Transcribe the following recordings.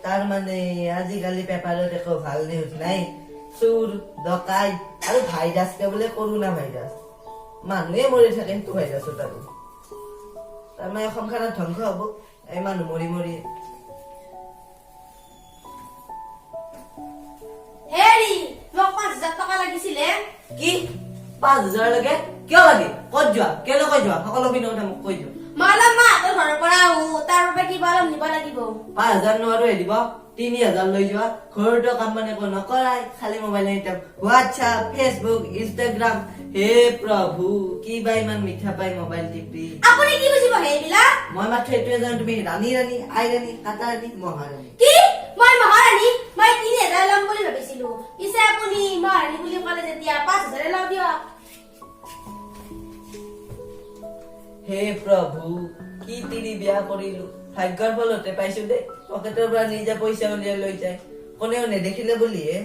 তাৰ মানে আজিকালি পেপাৰত একো ভাল নিউজ নাই চুৰ ডকাই আৰু ভাইৰাছকে বোলে কৰোণা ভাইৰাছ মানুহে মৰি থাকে সেইটো ভাইৰাছত আৰু তাৰমানে সংসাৰত ধ্বংস হব এই মানুহ মৰি মৰি হেৰি মোক 5,000 টকা লাগিছিলে কি 5,000 লাগে কিয় লাগে ক'ত যোৱা কেনেকৈ যোৱা সকলোখিনি কথা মোক কৈ দিওঁ মই অলপ মাহঁতৰ ঘৰৰ পৰা আহো তাৰ বাবে কিবা অলপ নিব লাগিব 5,000 নোৱাৰো দিব 3,000 লৈ যোৱা ঘৰতো কাম মানে একো নকৰাই খালি mobile anytime WhatsApp Facebook Instagram হে প্ৰভু কিবা ইমান মিঠা পাই মোবাইল টিপি আপুনি কি বুজিব সেইবিলাক মই মাত্ৰ এইটোৱে জানো তুমি ৰাণী ৰাণী আই ৰাণী কাটা ৰাণী মহাৰাণী কি মই মহাৰাণী মই 3,000 ল'ম বুলি ভাবিছিলো পিছে আপুনি মহাৰাণী বুলি ক'লে যেতিয়া 5,000 লওঁ দিয়ক হে প্ৰভু কি তিৰি বিয়া কৰিলো ভাগ্যৰ ফলতে পাইছো দে পকেটৰ পৰা নিজে পইচা উলিয়াই লৈ যায় কোনেও নেদেখিলে বুলিহে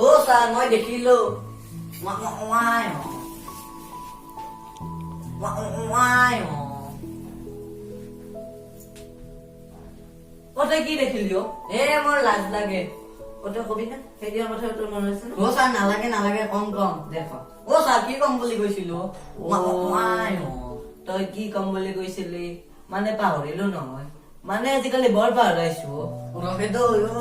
অ ছাৰ মই দেখিলো কতে কি দেখিলি এ মোৰ লাজ লাগে কতে কবি না সেইদিনা কথা তোৰ মনত আছে অ ছাৰ নালাগে নালাগে কম কম দেখ অ ছাৰ কি কম বুলি কৈছিলো তই কি কম বুলি কৈছিলি মানে পাহৰিলো নহয় মানে আজিকালি বৰ পাহৰাইছো ৰহে দৈ অ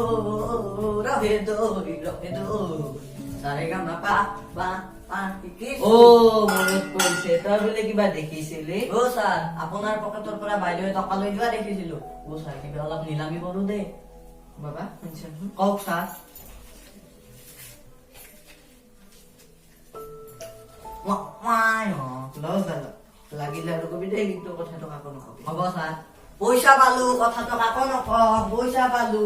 মনত পৰিছে তই বোলে কিবা দেখিছিলি অ ছাৰ আপোনাৰ পকেটৰ পৰা বাইদেৱে টকা লৈ যোৱা দেখিছিলো অ ছাৰ কিবা অলপ নিলামি কৰো দেই বাবা শুনছে কওক ছাৰ লাগিলে আৰু কবি দেই কিন্তু কথাটো কাকো নকবি হ'ব ছাৰ পইচা পালো কথাটো কাকো নক পইচা পালো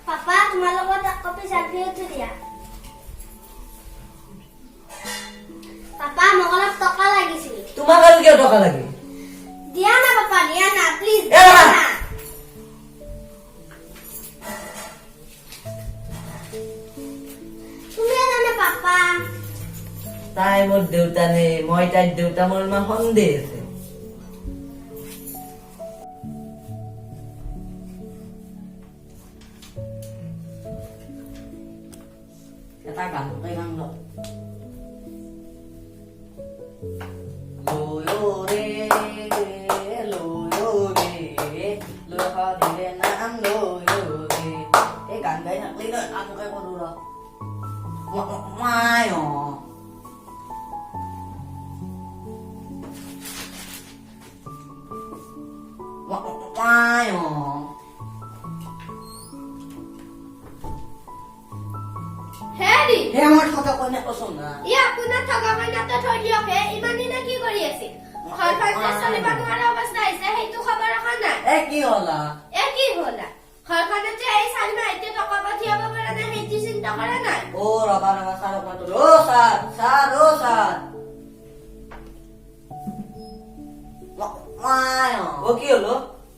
পাপা তোমাৰ লগত এক কপি চেলফি উঠি দিয়া পাপা মোক অলপ টকা লাগিছিল তোমাক আৰু কিয় টকা লাগে দিয়া না পাপা দিয়া না প্লিজ এ বাবা। তুমি জানে পাপা তাই মোৰ দেউতা নে মই তাইৰ দেউতা মোৰ ইমান সন্দেহ আছে এটা গানকে গান ল লয়ো ৰে লহা দিলে নাম লয়ো ৰে এই গান গাই থাকলি তই কামকে কৰো ৰ মায় হেৰি হে আমাৰ কথা কোনে কসম না ই আপোনাৰ থকা মাইনাতে থৈ দিয়ক হে ইমান দিনে কি কৰি আছিল ঘৰখন চলিব নোৱাৰা অৱস্থা হৈছে সেইটো খবৰ ৰখা নাই এ কি হলা এ কি হ'লা ঘৰখনত যে এই চাৰি মাহিতে টকা পঠিয়াব পৰা নাই সেইটো চিন্তা কৰা নাই ও রবা রবা স্যার কত ও স্যার স্যার ও স্যার ও কি হলো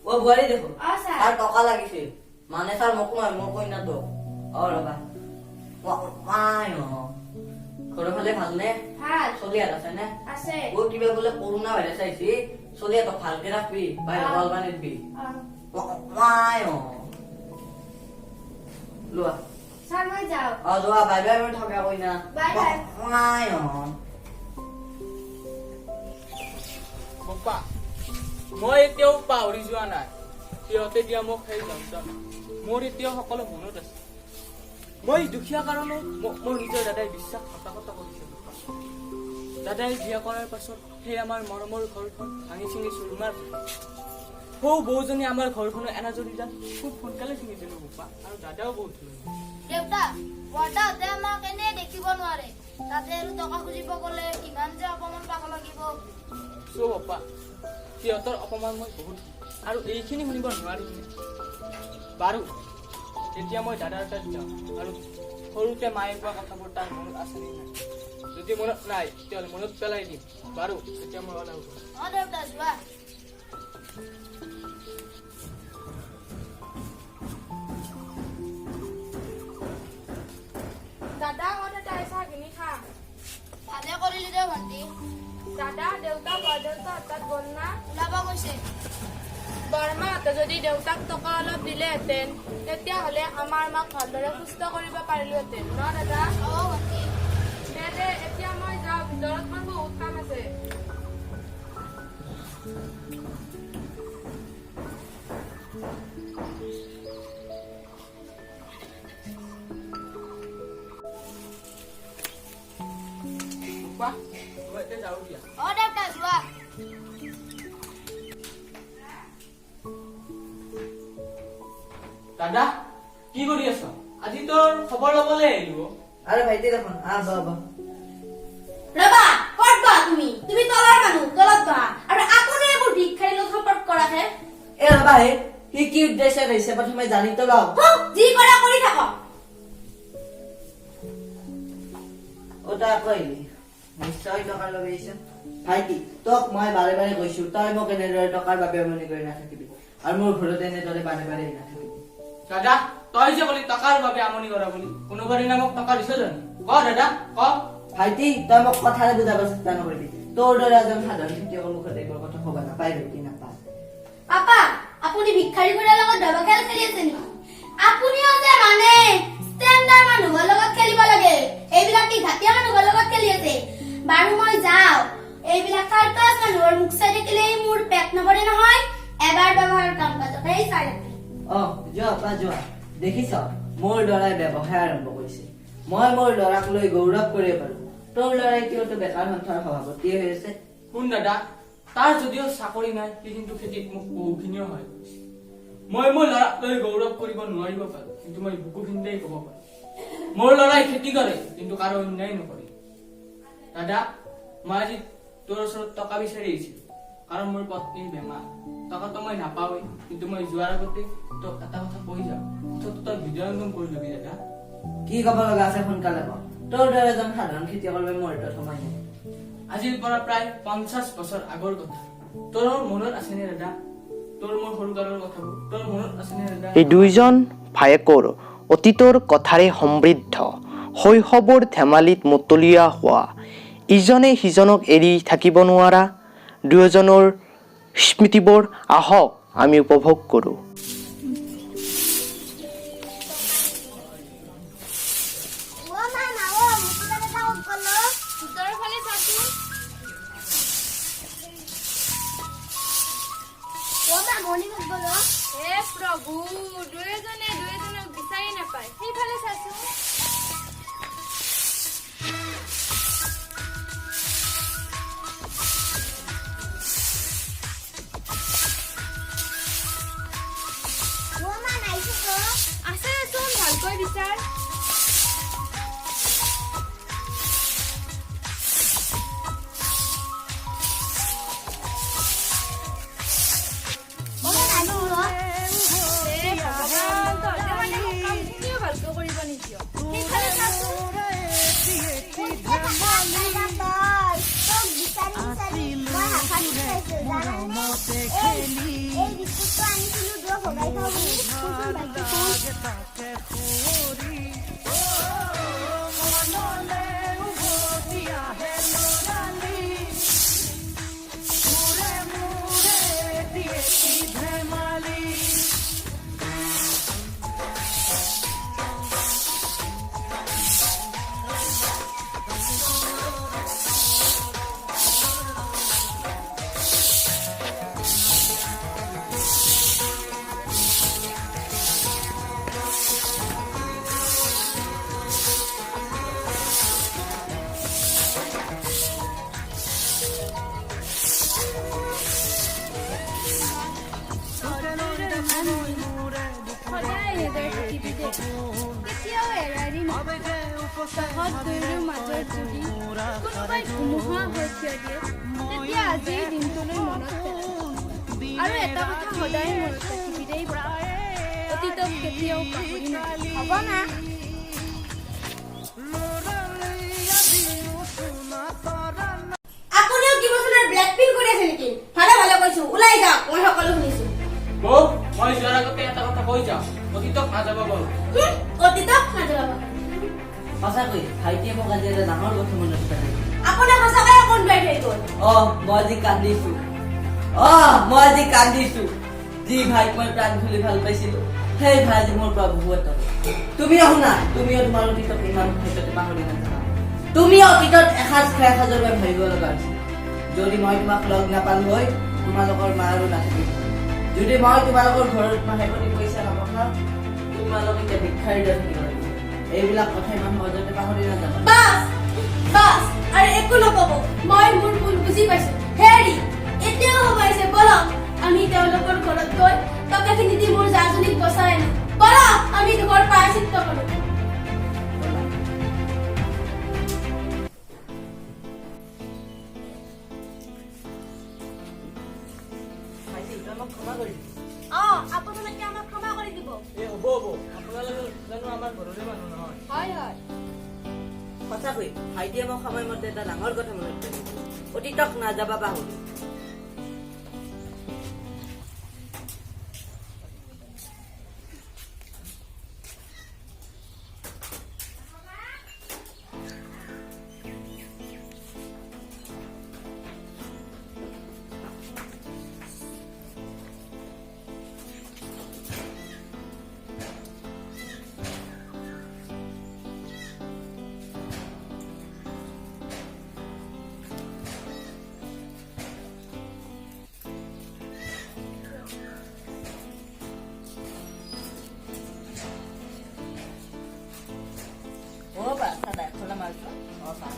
ও বুয়ারি দেখো অ স্যার আর টাকা লাগিছে মানে স্যার মোক নয় মোক কই না তো ও রবা ঘৰৰ ফালে ভালনে ভাল চলি আছে নে আছে ও কিবা বোলে কৰোণা ভাইৰাছ আহিছে চলি তো ভালকে ৰাখবি বাহিৰ ওলাবা নিদিবি লোৱা স্যাৰ মই যাও যোৱা বাই বাই মই থকা কই না বাই বাই পপ্পা মই এতিয়াও পাহৰি যোৱা নাই সিহঁতে দিয়া মোক সেই যন্ত্ৰণা মোৰ এতিয়াও সকলো মনত আছে মই দুখীয়া কাৰণো মোৰ নিজৰ দাদাই বিশ্বাসঘাতকতা কৰিছিল দাদাই বিয়া কৰাৰ পাছত সেই আমাৰ মৰমৰ ঘৰখন ভাঙি চিঙি চুৰমাৰ সৌ বৌজনী আমাৰ ঘৰখনৰ এনাজৰীডাল খুব সোনকালে চিঙি দিলো পপ্পা আৰু দাদাও বহুত ধুনীয়া দেউতা বৰ্তাহঁতে আমাক এনেই দেখিব নোৱাৰে তাতে আৰু টকা খুজিব গলে কিমান যে অপমান পাব লাগিব পপ্পা সিহঁতৰ অপমান মই বহুত আৰু এইখিনি শুনিব নোৱাৰিম বাৰু তেতিয়া মই দাদাৰ তাত যাওঁ আৰু সৰুতে মায়ে কোৱা কথাবোৰ তাৰ মনত আছে নে নাই যদি মনত নাই তেতিয়াহ'লে মনত পেলাই দিম বাৰু তেতিয়া মই ওলাব দেউতা যোৱা দাদা মই তাই চাহ কিনি খাম ভালে কৰিলি দে ভণ্টি দাদা দেউতা বৰদেউতা তাত গ'ল না ওলাব গৈছে বৰমাহঁতে যদি দেউতাক টকা অলপ দিলেহেঁতেন তেতিয়াহ'লে আমাৰ মাক ভালদৰে সুস্থ কৰিব পাৰিলোহেঁতেন ন দাদা ভণ্টি দে এতিয়া মই যাওঁ ভিতৰত মোৰ বহুত কাম আছে কোৱা মই এতিয়া যাওঁ দিয়া দেউতা যোৱা দাদা কি কৰি আছ আজি তোৰ খবৰ ল'বলৈ আহিব আৰে ভাইটি দেখোন বাবা ৰবা ক'ত বা তুমি তুমি তলৰ মানুহ তলত বা আৰু আপুনি এইবোৰ ভিক্ষাৰী লগত সম্পৰ্ক কৰাহে এ ৰবা হে কি উদ্দেশ্যে গৈছে প্ৰথমে জানি তো লও যি কৰা কৰি থাক ওটা কইলি নিশ্চয় টকাৰ লগে আহিছে ভাইটি তোক মই বাৰে বাৰে কৈছো তই মোক এনেদৰে টকাৰ বাবে মনি কৰি নাথাকিবি আৰু মোৰ ঘৰতে এনেদৰে বাৰে বাৰে নাথাকিবি দাদা তই যে কলি টকাৰ বাবে আমনি কৰা বুলি কোনোবা দিনা মোক টকা দিছ জানো ক দাদা ক ভাইটি তই মোক কথাৰে বুজাব চেষ্টা নকৰিবি তোৰ দৰে এজন সাধাৰণ খেতিয়কৰ মুখত এইবোৰ কথা ক'ব নাপায় ভাইটি নাপায় পাপা আপুনি ভিক্ষাৰীবোৰৰ লগত দাবা খেল খেলি আছে নেকি আপুনিও যে মানে ষ্টেণ্ডাৰ্ড মানুহৰ লগত খেলিব লাগে এইবিলাক কি ঘাটিয়া মানুহৰ লগত খেলি আছে বাৰু মই যাওঁ এইবিলাক থাৰ্ড ক্লাছ মানুহৰ মুখ চাই দেখিলে মোৰ পেট নভৰে নহয় এবাৰ ব্যৱহাৰ কাম কাজতে এই চাই যোৱা দেখিছ মোৰ ল'ৰাই ব্যৱসায় আৰম্ভ কৰিছে মই মোৰ ল'ৰাক লৈ গৌৰৱ কৰিব পাৰো তোৰ ল'ৰাই কিয়তো বেকাৰ সন্থাৰ সভাপতি হৈ আছে শুন দাদা তাৰ যদিও চাকৰি নাই সি কিন্তু খেতিত মোক বহুখিনিও হয় মই মোৰ ল'ৰাক লৈ গৌৰৱ কৰিব নোৱাৰিব পাৰো কিন্তু মই বুকুখিনিতেই ক'ব পাৰো মোৰ ল'ৰাই খেতি কৰে কিন্তু কাৰো অন্যায় নকৰে দাদা মই আজি তোৰ ওচৰত টকা বিচাৰি আহিছিলো কাৰণ মোৰ পত্নীৰ বেমাৰ টকাটো মই নাপাওঁৱেই কিন্তু মই যোৱাৰ আগতে তোক এটা কথা কৈ যাওঁ তই হৃদয়ংগম কৰি ল'বি দাদা কি ক'ব লগা আছে সোনকালে ক তোৰ দৰে এজন সাধাৰণ খেতিয়কৰ বাবে মোৰ হাতত সময় নাই আজিৰ পৰা প্ৰায় 50 বছৰ আগৰ কথা তোৰ মনত আছেনে দাদা তোৰ মোৰ সৰুকালৰ কথাবোৰ তোৰ মনত আছেনে দাদা এই দুইজন ভায়েকৰ অতীতৰ কথাৰে সমৃদ্ধ শৈশৱৰ ধেমালিত মতলীয়া হোৱা ইজনে সিজনক এৰি থাকিব নোৱাৰা দুয়োজনৰ স্মৃতিবোৰ আহক আমি উপভোগ কৰোঁ প্ৰভু দুয়োজনক বিচাৰি নাপায় সেইফালে চাচোন আছে চোন ভালকৈ বিচাৰ কোনোবাই ধুমুহা হৈ থিয় দিয়ে তেতিয়া আজিৰ দিনটোলৈ মনত পেলায় আৰু এটা কথা সদায় মনত ৰাখিবি দেই বোপা, অতীতক কেতিয়াও পাহৰি নাযাবি, হ'ব না? আপুনিও কি বছৰৰ ব্লেক পিল কৰি আছে নেকি? ভালে ভালে কৈছো, ওলাই যাওক, মই সকলো শুনিছো। বৌ মই যোৱাৰ আগতে এটা কথা কৈ যাওঁ, অতীতক নাযাব বাৰু। অতীতক নাযাব। সঁচাকৈ ভাইটিয়ে মোক আজি এটা ডাঙৰ কথা মনত পেলাই। আপুনি সঁচাকৈ কোনবাই থৈ গ'ল? মই আজি কান্দিছো। মই আজি কান্দিছো। যি ভাইক মই প্ৰাণ খুলি ভাল পাইছিলো, সেই ভাই আজি মোৰ পৰা বহুত দূৰত। তুমিও শুনা, তুমিও তোমাৰ অতীতক ইমান ক্ষেত্ৰতে পাহৰি নাযাবা। তুমি অতীতত এসাঁজ খাই এসাঁজৰ বাবে ভাবিব লগা হৈছিল। যদি মই তোমাক লগ নাপালো হয়, তোমালোকৰ মা আৰু নাথাকিল। যদি মই তোমালোকৰ ঘৰত মাহে প্ৰতি পইচা নপঠাওঁ, তোমালোক এতিয়া ভিক্ষাৰীৰ দৰে থাকিব লাগিব। এইবিলাক কথা ইমান সহজতে পাহৰি নাযাবা। বাছ বাছ আৰু একো নকব, মই মোৰ ভুল বুজি পাইছো। হেৰি এতিয়াও সোমাইছে, বলক আমি তেওঁলোকৰ ঘৰত গৈ টকাখিনি দি মোৰ জাজনীক বচাই আনো। বলক আমি দুখৰ প্ৰায়শ্চিত্ত কৰো। ভাইটি, তই মোক ক্ষমা কৰি দিবি। আপোনালোকে আমাক ক্ষমা কৰি দিব। হ'ব আপোনালোকে জানো আমাৰ ঘৰৰে মানুহ নহয়? হয় হয়, সঁচাকৈ ভাইটিয়ে মোক সময়মতে এটা ডাঙৰ কথা মনত পেলাইছে। অতীতক নাযাবা পাহৰি। Ba, sada খোলা মাছ। বা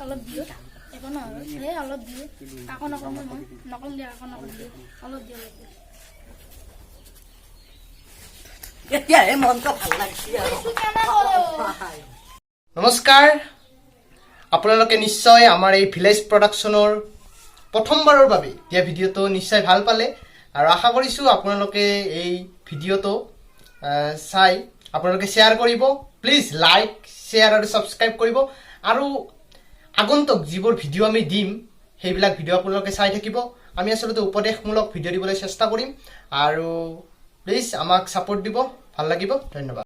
অলপ দিও, একো নহয়, এই অলপ দিও, কাকো নকওঁ মই, নকওঁ দিয়া, কাকো নকওঁ দিয়া, অলপ দিও। এতিয়াহে মনটো ভাল লাগিছে আৰু। নমস্কাৰ, আপোনালোকে নিশ্চয় আমাৰ এই ভিলেজ প্ৰডাকশ্যনৰ প্ৰথমবাৰৰ বাবে দিয়া ভিডিঅ'টো নিশ্চয় ভাল পালে আৰু আশা কৰিছোঁ আপোনালোকে এই ভিডিঅ'টো চাই আপোনালোকে শ্বেয়াৰ কৰিব। প্লিজ লাইক, শ্বেয়াৰ আৰু ছাবস্ক্ৰাইব কৰিব আৰু আগন্তুক যিবোৰ ভিডিঅ' আমি দিম সেইবিলাক ভিডিঅ' আপোনালোকে চাই থাকিব। আমি আচলতে উপদেশমূলক ভিডিঅ' দিবলৈ চেষ্টা কৰিম আৰু প্লিজ আমাক ছাপোৰ্ট দিব, ভাল লাগিব। ধন্যবাদ।